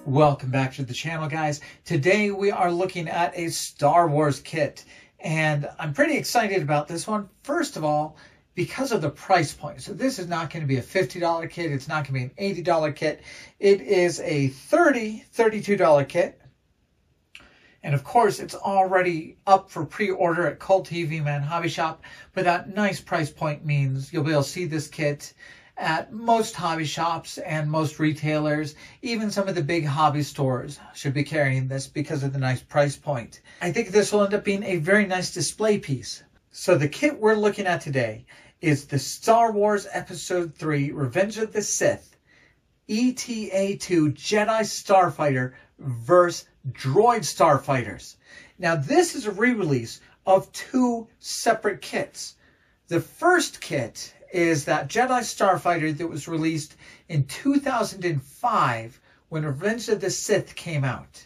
Welcome back to the channel, guys. Today we are looking at a Star Wars kit, and I'm pretty excited about this one. First of all, because of the price point. So this is not going to be a $50 kit. It's not going to be an $80 kit. It is a $32 kit. And of course, it's already up for pre-order at CultTVman Hobby Shop. But that nice price point means you'll be able to see this kit at most hobby shops and most retailers. Even some of the big hobby stores should be carrying this because of the nice price point. I think this will end up being a very nice display piece. So the kit we're looking at today is the Star Wars Episode 3 Revenge of the Sith ETA-2 Jedi Starfighter vs. Droid Starfighters. Now this is a re-release of two separate kits. The first kit is that Jedi Starfighter that was released in 2005 when Revenge of the Sith came out.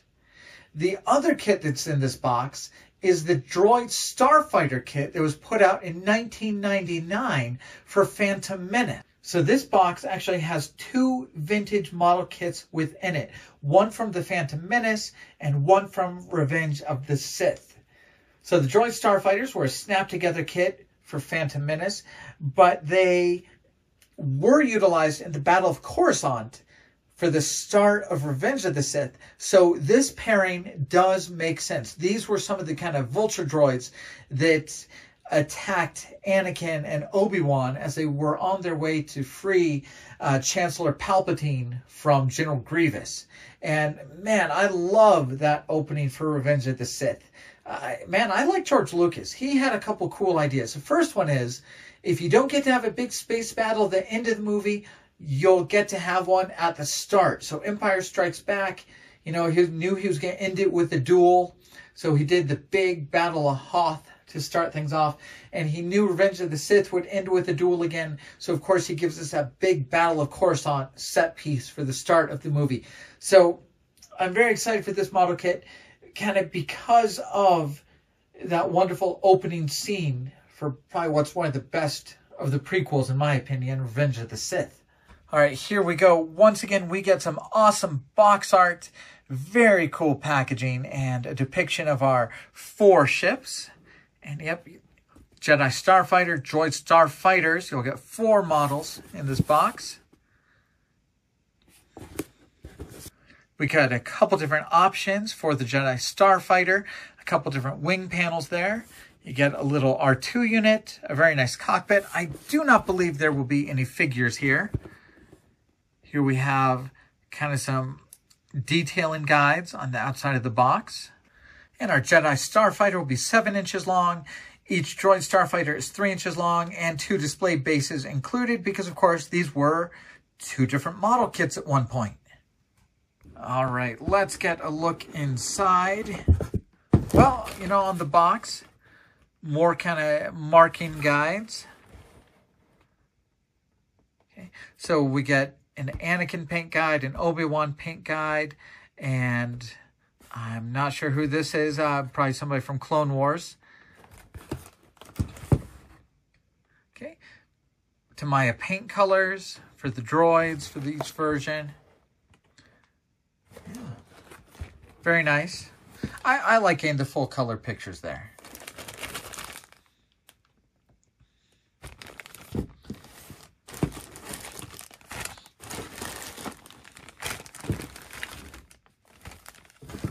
The other kit that's in this box is the Droid Starfighter kit that was put out in 1999 for Phantom Menace. So this box actually has two vintage model kits within it. One from the Phantom Menace and one from Revenge of the Sith. So the Droid Starfighters were a snap-together kit for Phantom Menace, but they were utilized in the Battle of Coruscant for the start of Revenge of the Sith. So this pairing does make sense. These were some of the kind of vulture droids that attacked Anakin and Obi-Wan as they were on their way to free Chancellor Palpatine from General Grievous. And man, I love that opening for Revenge of the Sith. Man, I like George Lucas. He had a couple cool ideas. The first one is, if you don't get to have a big space battle at the end of the movie, you'll get to have one at the start. So Empire Strikes Back, you know, he knew he was going to end it with a duel. So he did the big Battle of Hoth to start things off. And he knew Revenge of the Sith would end with a duel again. So, of course, he gives us that big Battle of Coruscant set piece for the start of the movie. So I'm very excited for this model kit, kind of because of that wonderful opening scene for probably what's one of the best of the prequels, in my opinion, Revenge of the Sith. All right, here we go. Once again, we get some awesome box art, very cool packaging, and a depiction of our 4 ships. And yep, Jedi Starfighter, Droid Starfighters. You'll get 4 models in this box. We got a couple different options for the Jedi Starfighter, a couple different wing panels there. You get a little R2 unit, a very nice cockpit. I do not believe there will be any figures here. Here we have kind of some detailing guides on the outside of the box. And our Jedi Starfighter will be 7 inches long. Each Droid Starfighter is 3 inches long and 2 display bases included because, of course, these were 2 different model kits at one point. All right, let's get a look inside. Well, you know, on the box, more kind of marking guides. Okay, so we get an Anakin paint guide, an Obi-Wan paint guide, and I'm not sure who this is. Probably somebody from Clone Wars. Okay, Tamaya paint colors for the droids for each version. Yeah. Very nice. I like getting the full color pictures there.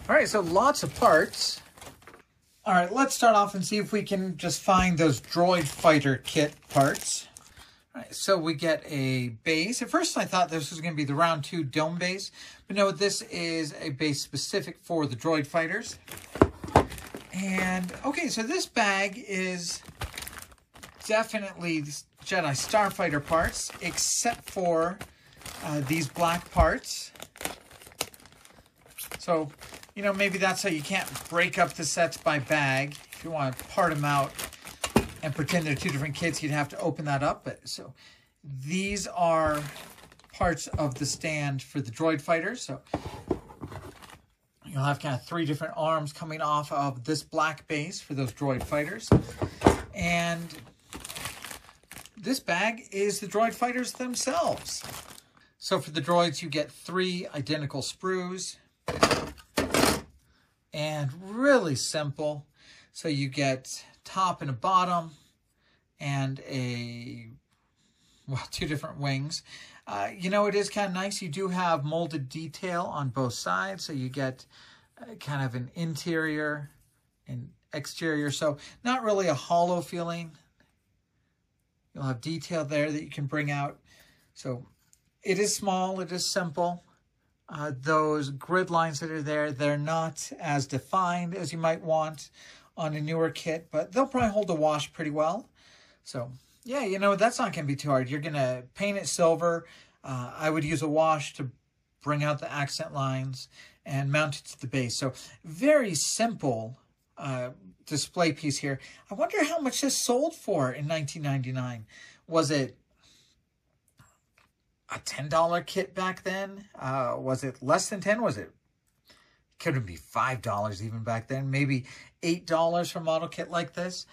All right, so lots of parts. All right, let's start off and see if we can just find those Droid Fighter kit parts. All right, so we get a base. At first, I thought this was going to be the round 2 dome base, but no, this is a base specific for the Droid Fighters. And, okay, so this bag is definitely Jedi Starfighter parts, except for these black parts. So, you know, maybe that's how you can't break up the sets by bag. If you want to part them out and pretend they're 2 different kits, you'd have to open that up. But so these are parts of the stand for the Droid Fighters. So you'll have kind of 3 different arms coming off of this black base for those Droid Fighters. And this bag is the Droid Fighters themselves. So for the droids, you get 3 identical sprues And really simple. So you get top and a bottom and two different wings. You know, it is kind of nice. You do have molded detail on both sides. So you get kind of an interior and exterior. So not really a hollow feeling. You'll have detail there that you can bring out. So it is small. It is simple. Those grid lines that are there, they're not as defined as you might want on a newer kit, but they'll probably hold a wash pretty well. So yeah, you know, that's not going to be too hard. You're going to paint it silver. I would use a wash to bring out the accent lines and mount it to the base. So very simple display piece here. I wonder how much this sold for in 1999. Was it a $10 kit back then? Was it less than 10? Was it? Couldn't be $5 even back then. Maybe $8 for a model kit like this.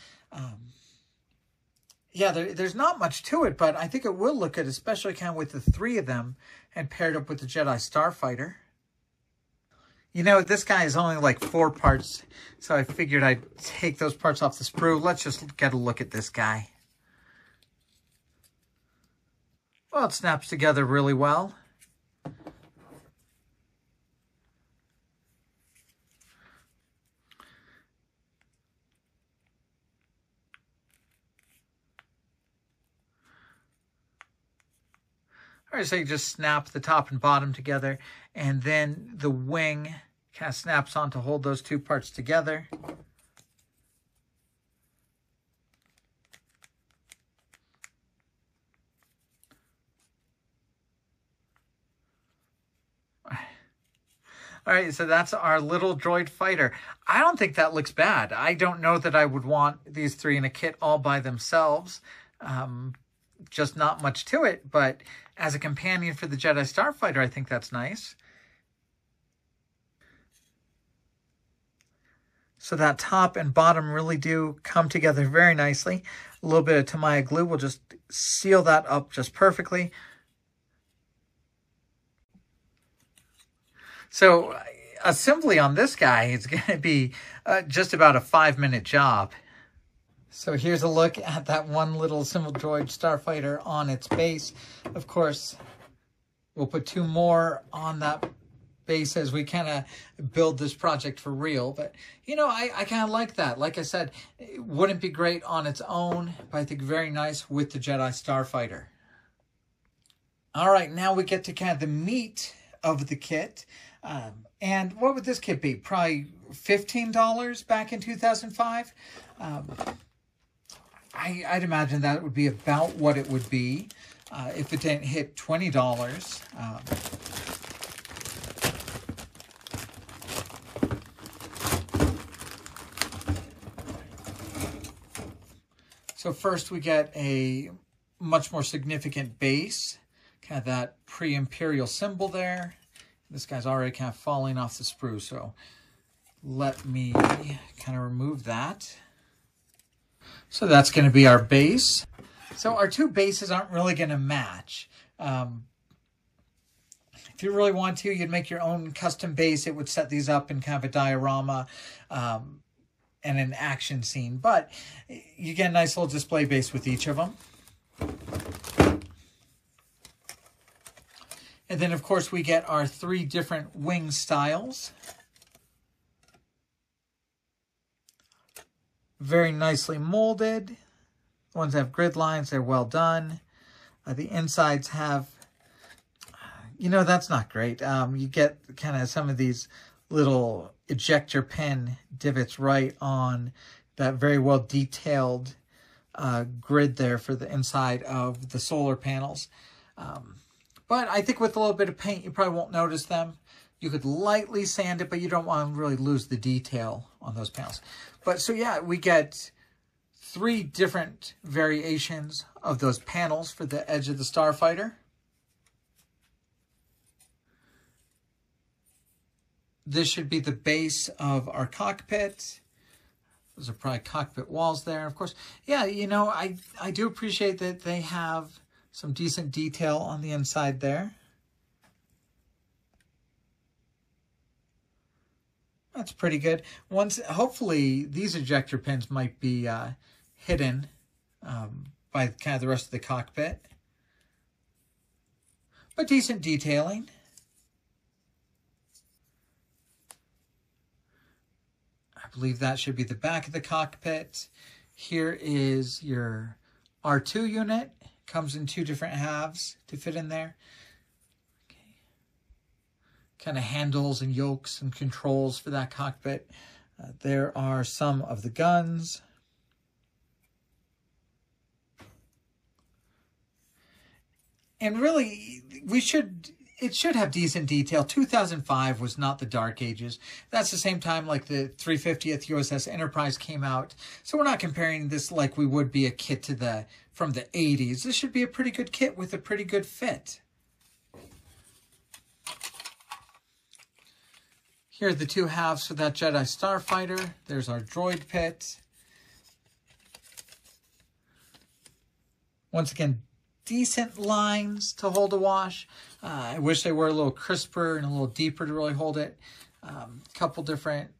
Yeah, there's not much to it, but I think it will look good, especially kind of with the three of them and paired up with the Jedi Star Fighter. You know, this guy is only like 4 parts, so I figured I'd take those parts off the sprue. Let's just get a look at this guy. Well, it snaps together really well. All right, so you just snap the top and bottom together, and then the wing kind of snaps on to hold those two parts together. All right, so that's our little droid fighter. I don't think that looks bad. I don't know that I would want these three in a kit all by themselves. Just not much to it, but as a companion for the Jedi Starfighter, I think that's nice. So that top and bottom really do come together very nicely. A little bit of Tamiya glue will just seal that up just perfectly. So assembly on this guy is going to be just about a 5-minute job. So here's a look at that one little simple droid starfighter on its base. Of course, we'll put 2 more on that base as we kind of build this project for real. But, you know, I kind of like that. Like I said, it wouldn't be great on its own, but I think very nice with the Jedi Starfighter. All right, now we get to kind of the meat of the kit. And what would this kit be? Probably $15 back in 2005. I'd imagine that would be about what it would be if it didn't hit $20. So first we get a much more significant base, kind of that pre-Imperial symbol there. This guy's already kind of falling off the sprue, so let me kind of remove that. So that's going to be our base. So our 2 bases aren't really going to match. If you really want to, you'd make your own custom base. It would set these up in kind of a diorama and an action scene. But you get a nice little display base with each of them. And then, of course, we get our 3 different wing styles. Very nicely molded. The ones that have grid lines, they're well done. The insides have, you know, that's not great. You get kind of some of these little ejector pin divots right on that very well detailed grid there for the inside of the solar panels. But I think with a little bit of paint, you probably won't notice them. You could lightly sand it, but you don't want to really lose the detail on those panels. But so yeah, we get 3 different variations of those panels for the edge of the Starfighter. This should be the base of our cockpit. Those are probably cockpit walls there. Of course, yeah, you know, I do appreciate that they have some decent detail on the inside there. That's pretty good. Hopefully these ejector pins might be hidden by kind of the rest of the cockpit. But decent detailing. I believe that should be the back of the cockpit. Here is your R2 unit. Comes in 2 different halves to fit in there. Okay. Kind of handles and yokes and controls for that cockpit. There are some of the guns. And really, it should have decent detail. 2005 was not the Dark Ages. That's the same time like the 350th USS Enterprise came out. So we're not comparing this like we would be a kit from the 80s. This should be a pretty good kit with a pretty good fit. Here are the 2 halves for that Jedi Starfighter. There's our droid pit. Once again, decent lines to hold a wash. I wish they were a little crisper and a little deeper to really hold it. Couple different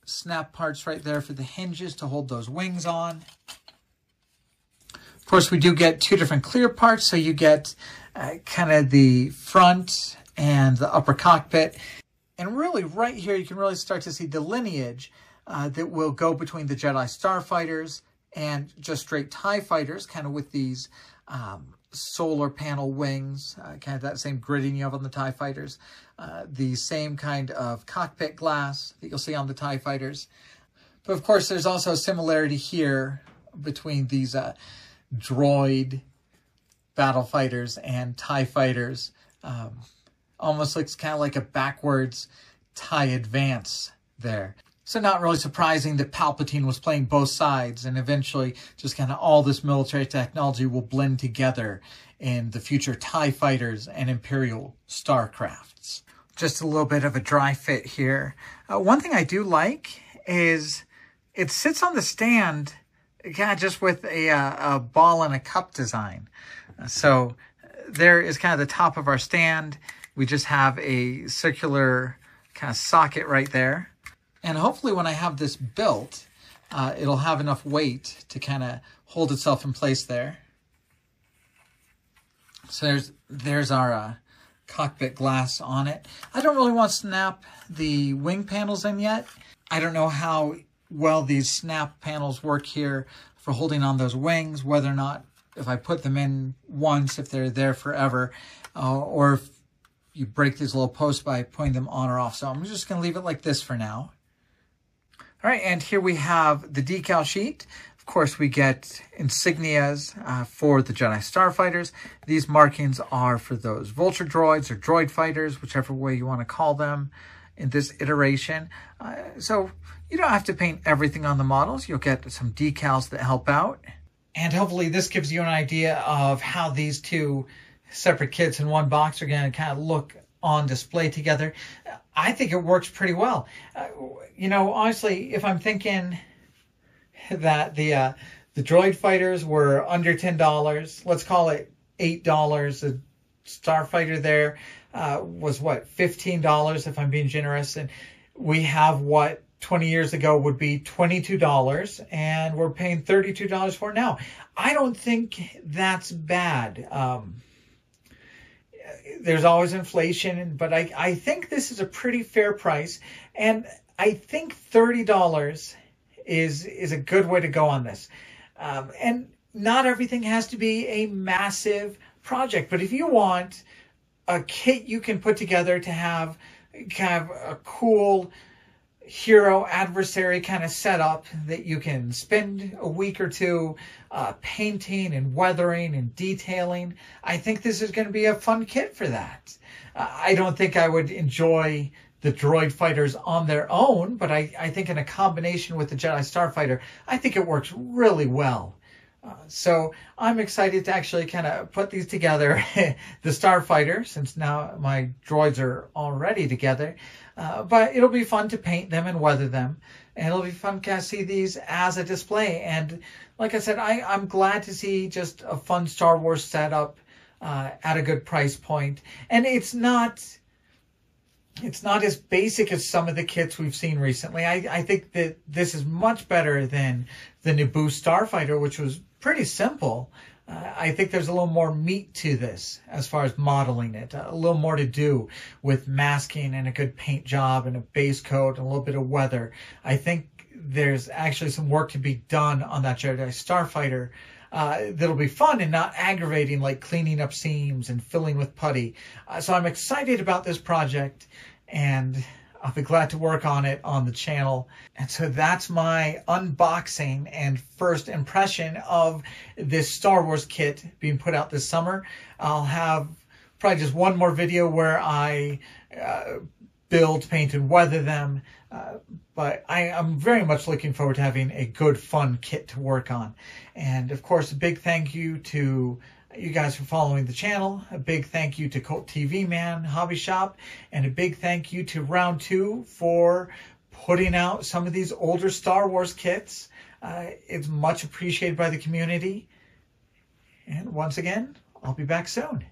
snap parts right there for the hinges to hold those wings on. Of course, we do get 2 different clear parts, so you get kind of the front and the upper cockpit. And really, right here, you can really start to see the lineage that will go between the Jedi Starfighters and just straight TIE fighters, kind of with these solar panel wings, kind of that same gridding you have on the TIE fighters. The same kind of cockpit glass that you'll see on the TIE fighters. But of course, there's also a similarity here between these droid battle fighters and TIE fighters. Almost looks kind of like a backwards TIE Advance there. So not really surprising that Palpatine was playing both sides, and eventually just kind of all this military technology will blend together in the future TIE fighters and Imperial starcrafts. Just a little bit of a dry fit here. One thing I do like is it sits on the stand kind of just with a ball and a cup design. So there is kind of the top of our stand. We just have a circular kind of socket right there. And hopefully when I have this built, it'll have enough weight to kind of hold itself in place there. So there's our cockpit glass on it. I don't really want to snap the wing panels in yet. I don't know how well these snap panels work here for holding on those wings, whether or not if I put them in once, if they're there forever, or if you break these little posts by putting them on or off. So I'm just going to leave it like this for now. All right, and here we have the decal sheet. Of course, we get insignias for the Jedi Starfighters. These markings are for those Vulture droids or droid fighters, whichever way you want to call them in this iteration. So you don't have to paint everything on the models. You'll get some decals that help out. And hopefully this gives you an idea of how these 2 separate kits in one box are going to kind of look on display together. I think it works pretty well. You know, honestly, if I'm thinking that the droid fighters were under $10, let's call it $8. The Starfighter there was what, $15 if I'm being generous, and we have what 20 years ago would be $22, and we're paying $32 for it now. I don't think that's bad. There's always inflation, but I think this is a pretty fair price. And I think $30 is a good way to go on this. And not everything has to be a massive project. But if you want a kit you can put together to have kind of a cool hero adversary kind of setup that you can spend a week or 2 painting and weathering and detailing, I think this is going to be a fun kit for that. I don't think I would enjoy the droid fighters on their own, but I think in a combination with the Jedi Starfighter, I think it works really well. So I'm excited to actually kind of put these together, the Starfighter, since now my droids are already together. But it'll be fun to paint them and weather them. And it'll be fun to see these as a display. And like I said, I'm glad to see just a fun Star Wars setup at a good price point. And it's not It's not as basic as some of the kits we've seen recently. I think that this is much better than the Naboo Starfighter, which was pretty simple. I think there's a little more meat to this as far as modeling it, a little more to do with masking and a good paint job and a base coat and a little bit of weather. I think there's actually some work to be done on that Jedi Starfighter that'll be fun and not aggravating, like cleaning up seams and filling with putty. So I'm excited about this project, and I'll be glad to work on it on the channel. And so that's my unboxing and first impression of this Star Wars kit being put out this summer. I'll have probably just one more video where I build, paint, and weather them. But I'm very much looking forward to having a good, fun kit to work on. And of course, a big thank you to you guys for following the channel. A big thank you to CultTVman Hobby Shop. And a big thank you to Round 2 for putting out some of these older Star Wars kits. It's much appreciated by the community. And once again, I'll be back soon.